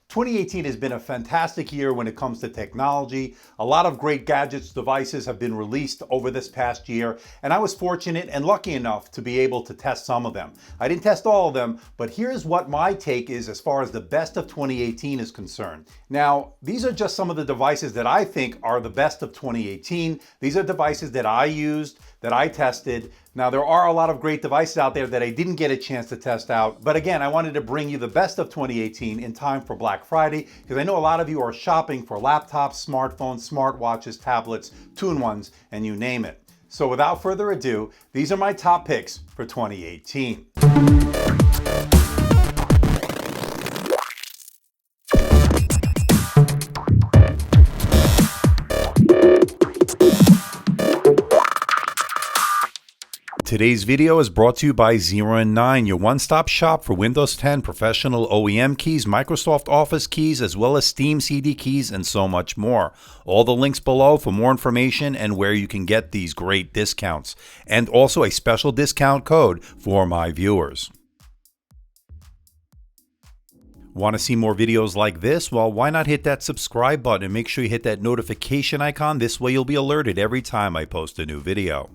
2018 has been a fantastic year when it comes to technology. A lot of great gadgets, devices have been released over this past year, and I was fortunate and lucky enough to be able to test some of them. I didn't test all of them, but here's what my take is as far as the best of 2018 is concerned. Now, these are just some of the devices that I think are the best of 2018. These are devices that I used, that I tested. Now, there are a lot of great devices out there that I didn't get a chance to test out, but again, I wanted to bring you the best of 2018 in time for Black Friday, because I know a lot of you are shopping for laptops, smartphones, smartwatches, tablets, two-in-ones, and you name it. So without further ado, these are my top picks for 2018. Today's video is brought to you by 0&9, your one-stop shop for Windows 10 professional OEM keys, Microsoft Office keys, as well as Steam CD keys, and so much more. All the links below for more information and where you can get these great discounts, and also a special discount code for my viewers. Want to see more videos like this? Well, why not hit that subscribe button and make sure you hit that notification icon. This way you'll be alerted every time I post a new video.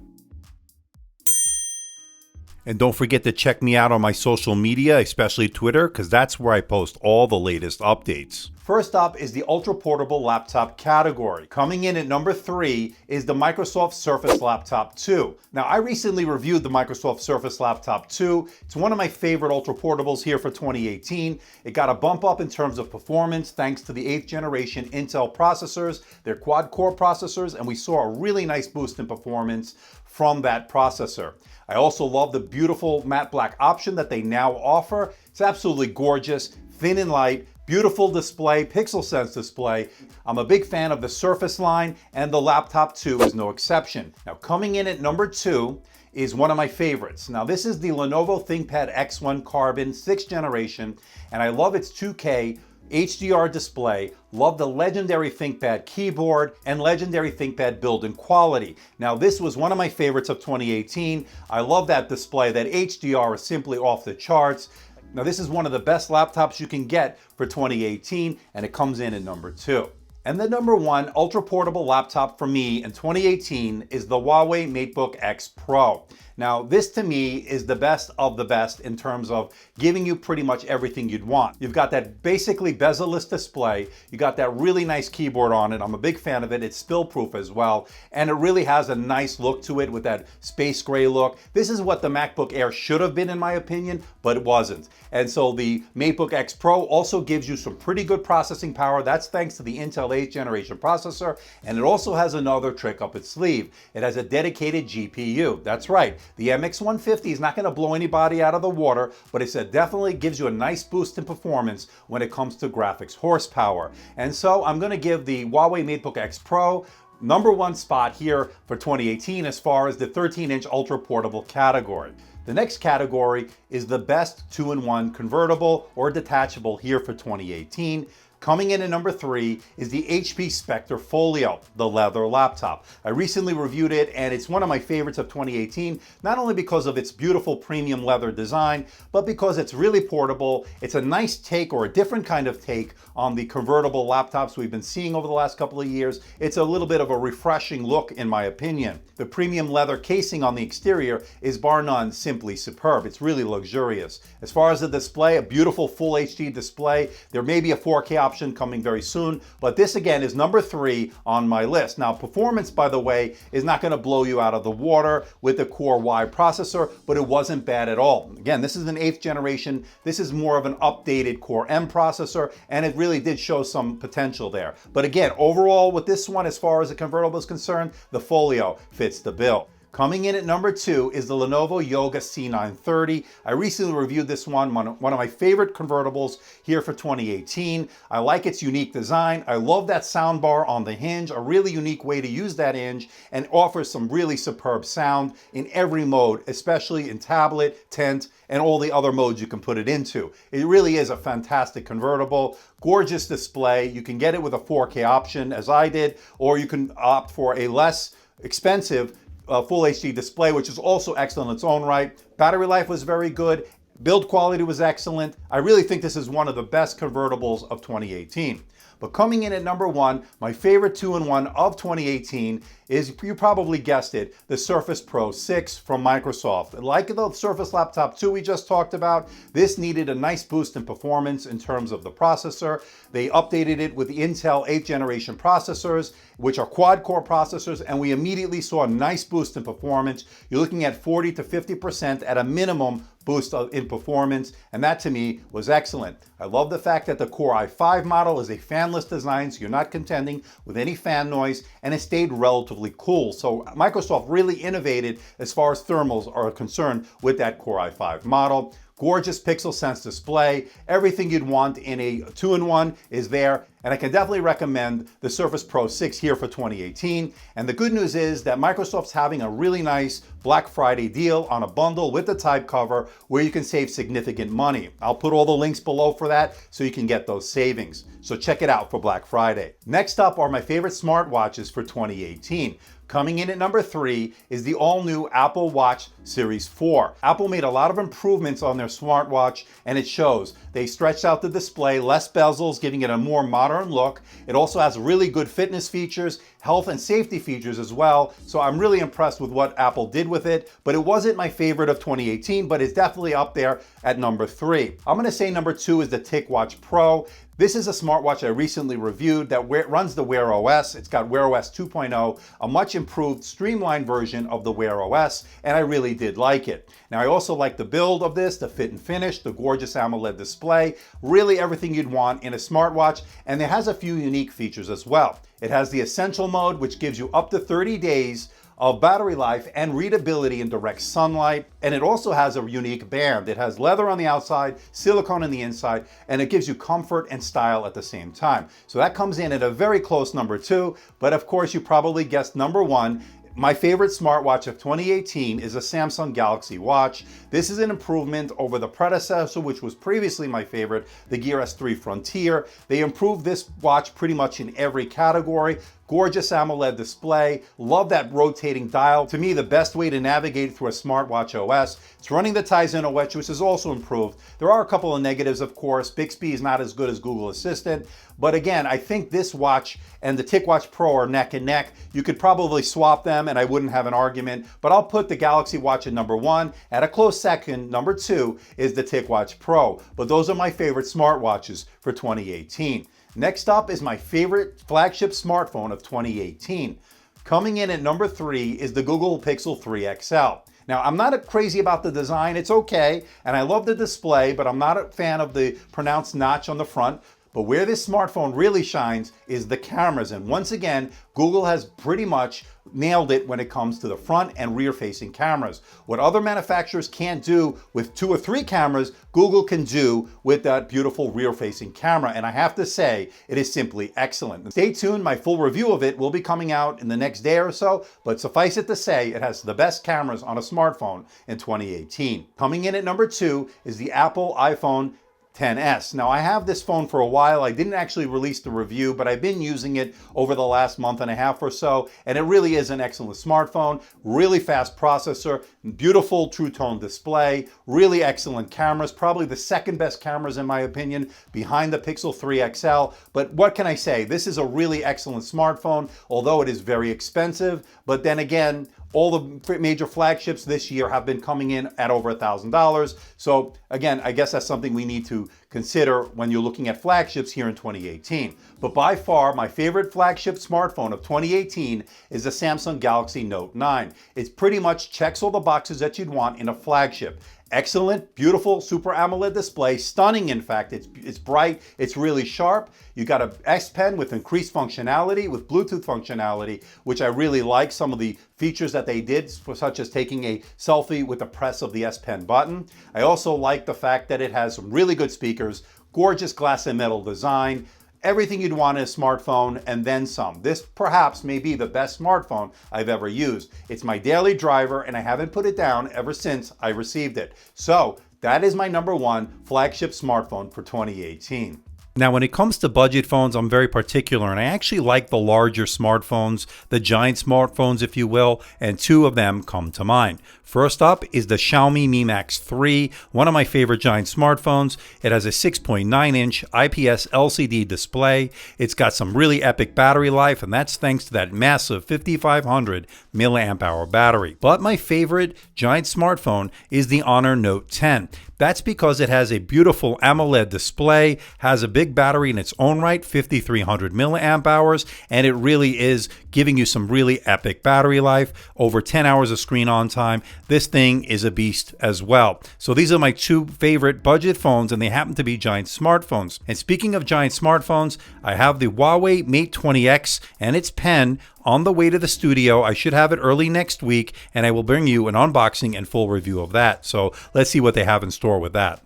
And don't forget to check me out on my social media, especially Twitter, because that's where I post all the latest updates. First up is the Ultraportable Laptop category. Coming in at number 3 is the Microsoft Surface Laptop 2. Now, I recently reviewed the Microsoft Surface Laptop 2. It's one of my favorite ultraportables here for 2018. It got a bump up in terms of performance thanks to the 8th generation Intel processors, their quad-core processors, and we saw a really nice boost in performance from that processor. I also love the beautiful matte black option that they now offer. It's absolutely gorgeous, thin and light, beautiful display, pixel sense display. I'm a big fan of the Surface line, and the Laptop 2 is no exception. Now, coming in at number 2 is one of my favorites. Now, this is the Lenovo ThinkPad X1 Carbon 6th generation, and I love its 2K HDR display, love the legendary ThinkPad keyboard, and legendary ThinkPad build-in quality. Now, this was one of my favorites of 2018. I love that display. That HDR is simply off the charts. Now, this is one of the best laptops you can get for 2018, and it comes in at number 2. And the number 1 ultra-portable laptop for me in 2018 is the Huawei MateBook X Pro. Now, this to me is the best of the best in terms of giving you pretty much everything you'd want. You've got that basically bezel-less display. You got that really nice keyboard on it. I'm a big fan of it. It's spill-proof as well. And it really has a nice look to it with that space gray look. This is what the MacBook Air should have been, in my opinion, but it wasn't. And so the MateBook X Pro also gives you some pretty good processing power. That's thanks to the Intel 8th generation processor. And it also has another trick up its sleeve. It has a dedicated GPU. That's right. The MX150 is not going to blow anybody out of the water, but it definitely gives you a nice boost in performance when it comes to graphics horsepower. And so I'm going to give the Huawei MateBook X Pro number 1 spot here for 2018 as far as the 13-inch ultra-portable category. The next category is the best 2-in-1 convertible or detachable here for 2018. Coming in at number 3 is the HP Spectre Folio, the leather laptop. I recently reviewed it, and it's one of my favorites of 2018, not only because of its beautiful premium leather design, but because it's really portable. It's a nice take, or a different kind of take, on the convertible laptops we've been seeing over the last couple of years. It's a little bit of a refreshing look, in my opinion. The premium leather casing on the exterior is bar none simply superb. It's really luxurious. As far as the display, a beautiful full HD display. There may be a 4K option coming very soon, but this again is number 3 on my list. Now, performance, by the way, is not going to blow you out of the water with the Core Y processor, but it wasn't bad at all. Again, this is an 8th generation. This is more of an updated Core M processor, and it really did show some potential there. But again, overall with this one, as far as the convertible is concerned, the Folio fits the bill. Coming in at number 2 is the Lenovo Yoga C930. I recently reviewed this one of my favorite convertibles here for 2018. I like its unique design. I love that sound bar on the hinge, a really unique way to use that hinge, and offers some really superb sound in every mode, especially in tablet, tent, and all the other modes you can put it into. It really is a fantastic convertible. Gorgeous display. You can get it with a 4K option, as I did, or you can opt for a less expensive full HD display, which is also excellent in its own right. Battery life was very good. Build quality was excellent. I really think this is one of the best convertibles of 2018. But coming in at number one, my favorite two-in-one of 2018 is, you probably guessed it, the Surface Pro 6 from Microsoft. Like the Surface Laptop 2 we just talked about, this needed a nice boost in performance in terms of the processor. They updated it with the Intel 8th generation processors, which are quad-core processors, and we immediately saw a nice boost in performance. You're looking at 40 to 50% at a minimum boost in performance, and that to me was excellent. I love the fact that the Core i5 model is a fanless design, so you're not contending with any fan noise, and it stayed relatively cool. So Microsoft really innovated as far as thermals are concerned with that Core i5 model. Gorgeous Pixel Sense display. Everything you'd want in a two-in-one is there. And I can definitely recommend the Surface Pro 6 here for 2018. And the good news is that Microsoft's having a really nice Black Friday deal on a bundle with the type cover where you can save significant money. I'll put all the links below for that so you can get those savings. So check it out for Black Friday. Next up are my favorite smartwatches for 2018. Coming in at number 3 is the all-new Apple Watch Series 4. Apple made a lot of improvements on their smartwatch, and it shows. They stretched out the display, less bezels, giving it a more modern look. It also has really good fitness features, health and safety features as well. So I'm really impressed with what Apple did with it, but it wasn't my favorite of 2018, but it's definitely up there at number 3. I'm gonna say number 2 is the TicWatch Pro. This is a smartwatch I recently reviewed that runs the Wear OS. It's got Wear OS 2.0, a much improved, streamlined version of the Wear OS, and I really did like it. Now, I also like the build of this, the fit and finish, the gorgeous AMOLED display, really everything you'd want in a smartwatch, and it has a few unique features as well. It has the Essential mode, which gives you up to 30 days of battery life and readability in direct sunlight. And it also has a unique band. It has leather on the outside, silicone on the inside, and it gives you comfort and style at the same time. So that comes in at a very close number 2, but of course you probably guessed number 1. My favorite smartwatch of 2018 is a Samsung Galaxy Watch. This is an improvement over the predecessor, which was previously my favorite, the Gear S3 Frontier. They improved this watch pretty much in every category. Gorgeous AMOLED display. Love that rotating dial. To me, the best way to navigate through a smartwatch OS. It's running the Tizen OS, which is also improved. There are a couple of negatives, of course. Bixby is not as good as Google Assistant. But again, I think this watch and the TicWatch Pro are neck and neck. You could probably swap them and I wouldn't have an argument. But I'll put the Galaxy Watch at number 1. At a close second, number 2 is the TicWatch Pro. But those are my favorite smartwatches for 2018. Next up is my favorite flagship smartphone of 2018. Coming in at number 3 is the Google Pixel 3 XL. Now, I'm not crazy about the design. It's okay, and I love the display, but I'm not a fan of the pronounced notch on the front. But where this smartphone really shines is the cameras. And once again, Google has pretty much nailed it when it comes to the front and rear facing cameras. What other manufacturers can't do with 2 or 3 cameras, Google can do with that beautiful rear facing camera. And I have to say, it is simply excellent. Stay tuned, my full review of it will be coming out in the next day or so, but suffice it to say, it has the best cameras on a smartphone in 2018. Coming in at number 2 is the Apple iPhone XS. Now, I have this phone for a while. I didn't actually release the review, but I've been using it over the last month and a half or so, and it really is an excellent smartphone. Really fast processor, beautiful true tone display, really excellent cameras, probably the second best cameras in my opinion, behind the Pixel 3 XL. But what can I say? This is a really excellent smartphone, although it is very expensive. But then again, all the major flagships this year have been coming in at over $1,000. So again, I guess that's something we need to consider when you're looking at flagships here in 2018. But by far, my favorite flagship smartphone of 2018 is the Samsung Galaxy Note 9. It pretty much checks all the boxes that you'd want in a flagship. Excellent, beautiful Super AMOLED display, stunning in fact. It's bright, it's really sharp. You got a S Pen with increased functionality, with Bluetooth functionality, which I really like. Some of the features that they did, such as taking a selfie with the press of the S Pen button. I also like the fact that it has some really good speakers, gorgeous glass and metal design, everything you'd want in a smartphone and then some. This perhaps may be the best smartphone I've ever used. It's my daily driver and I haven't put it down ever since I received it. So that is my number 1 flagship smartphone for 2018. Now, when it comes to budget phones, I'm very particular, and I actually like the larger smartphones, the giant smartphones, if you will, and two of them come to mind. First up is the Xiaomi Mi Max 3, one of my favorite giant smartphones. It has a 6.9-inch IPS LCD display. It's got some really epic battery life, and that's thanks to that massive 5500 milliamp hour battery. But my favorite giant smartphone is the Honor Note 10. That's because it has a beautiful AMOLED display, has a big battery in its own right, 5300 milliamp hours, and it really is giving you some really epic battery life, over 10 hours of screen on time. This thing is a beast as well. So these are my two favorite budget phones, and they happen to be giant smartphones. And speaking of giant smartphones, I have the Huawei Mate 20X and its pen on the way to the studio. I should have it early next week, and I will bring you an unboxing and full review of that. So let's see what they have in store with that.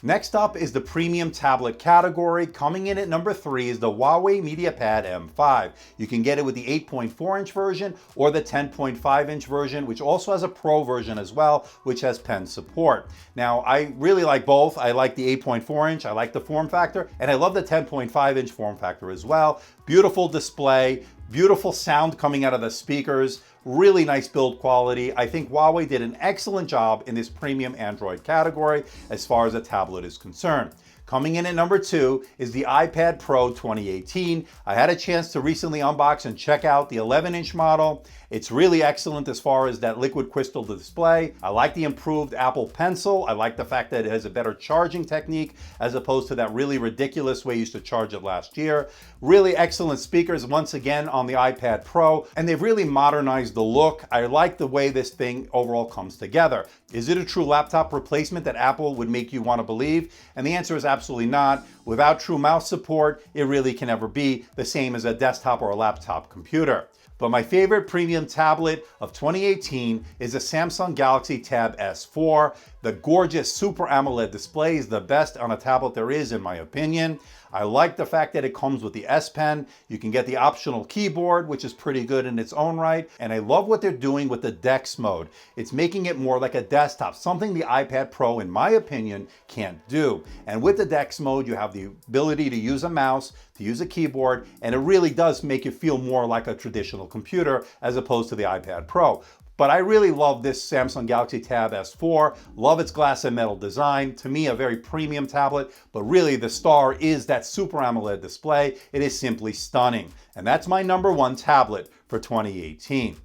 Next up is the premium tablet category. Coming in at number 3 is the Huawei MediaPad M5. You can get it with the 8.4-inch version or the 10.5-inch version, which also has a Pro version as well, which has pen support. Now, I really like both. I like the 8.4-inch, I like the form factor, and I love the 10.5-inch form factor as well. Beautiful display, beautiful sound coming out of the speakers, really nice build quality. I think Huawei did an excellent job in this premium Android category as far as a tablet is concerned. Coming in at number 2 is the iPad Pro 2018. I had a chance to recently unbox and check out the 11-inch model. It's really excellent as far as that liquid crystal display. I like the improved Apple Pencil. I like the fact that it has a better charging technique as opposed to that really ridiculous way you used to charge it last year. Really excellent speakers once again on the iPad Pro, and they've really modernized the look. I like the way this thing overall comes together. Is it a true laptop replacement that Apple would make you want to believe? And the answer is absolutely not. Without true mouse support, it really can never be the same as a desktop or a laptop computer. But my favorite premium tablet of 2018 is the Samsung Galaxy Tab S4. The gorgeous Super AMOLED display is the best on a tablet there is, in my opinion. I like the fact that it comes with the S Pen. You can get the optional keyboard, which is pretty good in its own right. And I love what they're doing with the DeX mode. It's making it more like a desktop, something the iPad Pro, in my opinion, can't do. And with the DeX mode, you have the ability to use a mouse, to use a keyboard, and it really does make you feel more like a traditional computer as opposed to the iPad Pro. But I really love this Samsung Galaxy Tab S4, love its glass and metal design. To me, a very premium tablet, but really the star is that Super AMOLED display. It is simply stunning. And that's my number 1 tablet for 2018.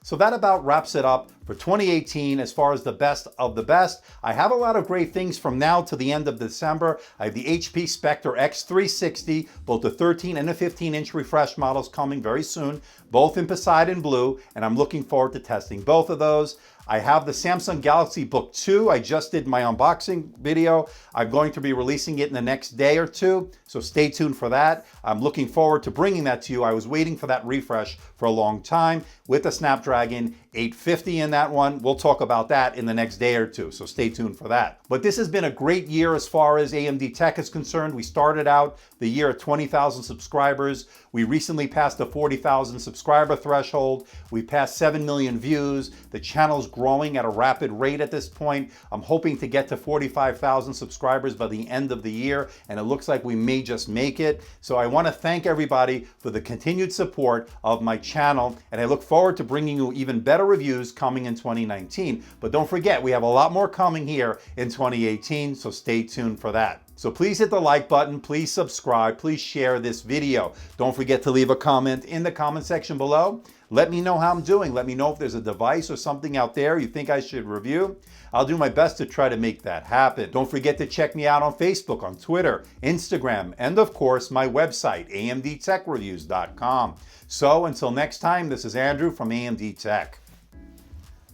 So that about wraps it up for 2018 as far as the best of the best. I have a lot of great things from now to the end of December. I have the HP Spectre X360, both the 13 and the 15-inch refresh models coming very soon, both in Poseidon Blue, and I'm looking forward to testing both of those. I have the Samsung Galaxy Book 2. I just did my unboxing video. I'm going to be releasing it in the next day or two, so stay tuned for that. I'm looking forward to bringing that to you. I was waiting for that refresh for a long time with the Snapdragon 850 in that one. We'll talk about that in the next day or two, so stay tuned for that. But this has been a great year as far as AMD Tech is concerned. We started out the year at 20,000 subscribers. We recently passed the 40,000 subscriber threshold. We passed 7 million views. The channel's growing at a rapid rate at this point. I'm hoping to get to 45,000 subscribers by the end of the year, and it looks like we may just make it. So I want to thank everybody for the continued support of my channel, and I look forward to bringing you even better reviews coming in 2019. But don't forget, we have a lot more coming here in 2018, so stay tuned for that. So please hit the like button, please subscribe, please share this video. Don't forget to leave a comment in the comment section below. Let me know how I'm doing. Let me know if there's a device or something out there you think I should review. I'll do my best to try to make that happen. Don't forget to check me out on Facebook, on Twitter, Instagram, and of course my website, amdtechreviews.com. So until next time, this is Andrew from AMD Tech.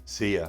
See ya.